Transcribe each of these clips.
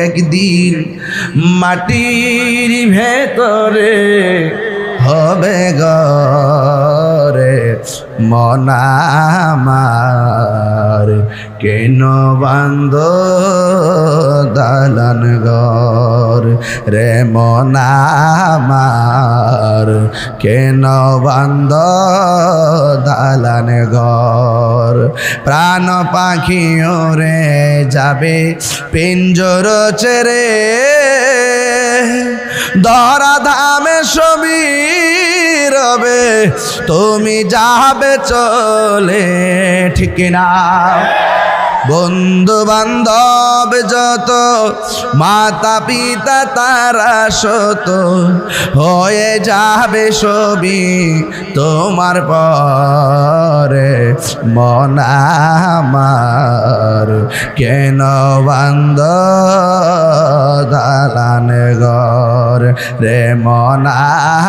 একদিন মাটির ভেতরে হবে ঘরে মন আমার, কেন বান্ধ দালান ঘর রে মন আমার, কেন বান্ধ দালান ঘর। প্রাণ পাখি ওরে যাবে পিঞ্জর ছেড়ে, ধরা ধামে সবই রবে, তুমি যাবে চলে, ঠিক না? বন্ধু বান্ধব যত, মাতা পিতা তারা শত, হয়ে যাবে সবই তোমার পরে মন আমার, কেন বান্ধ দালান ঘর রে মন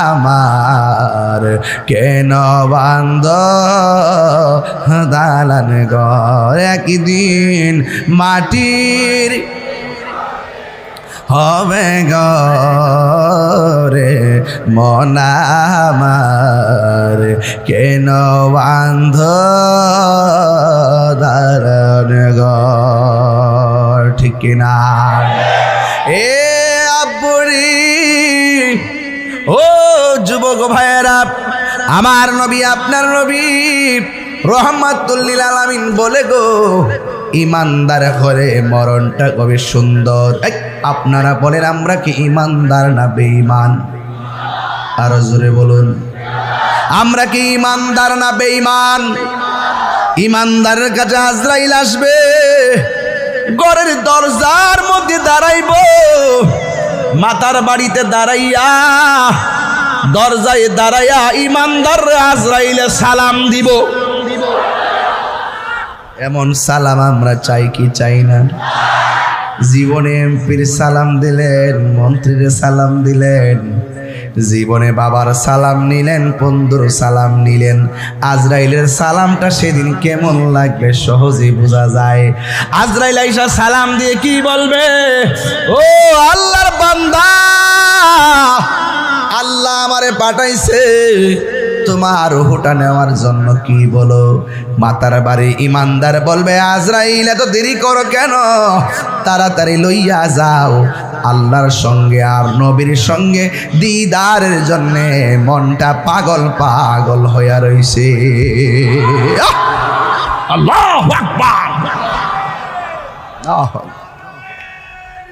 আমার, কেন বান্ধ দালান ঘর। একদিন মাটির হবে ঘরে মন আমার, কেন বান্ধ দালান ঘর, ঠিক না? এ আব্বুরি ও যুবক ভাইয়েরা, আমার নবী আপনার নবী রহমাতুল লিল আলামিন বলে গো, ইমানদার ঘরে মরণটা কবে সুন্দর। আপনারা বলেন আমরা কি ইমানদার না বেঈমান? আরো জোরে বলুন, আমরা কি ইমানদার না বেঈমান? ইমানদারের কাছে আজরাইল আসবে, ঘরের দরজার মধ্যে দাঁড়াইব, মাতার বাড়িতে দাঁড়াইয়া দরজায় দাঁড়াইয়া ইমানদার আজরাইলে সালাম দিব। এমন সালাম আমরা চাই কি চাই না? জীবনে এমপির সালাম দিলেন, মন্ত্রীর সালাম দিলেন, জীবনে বাবার সালাম নিলেন, বন্ধুর সালাম নিলেন, আজরাইলের সালামটা সেদিন কেমন লাগবে সহজেই বোঝা যায়। আজরাইল আইসা সালাম দিয়ে কি বলবে? ও আল্লাহর বান্দা, আল্লাহ আমারে পাঠাইছে তোমার রূহটা নেওয়ার জন্য, কি বলো? মাতার বাড়ি ইমানদার বলবে, আজরাইল এত দেরি করো কেন? তাড়াতাড়ি লইয়া যাও, আল্লাহর সঙ্গে আর নবীর সঙ্গে দিদারের জন্যে মনটা পাগল পাগল হইয়া রইছে। আল্লাহু আকবার।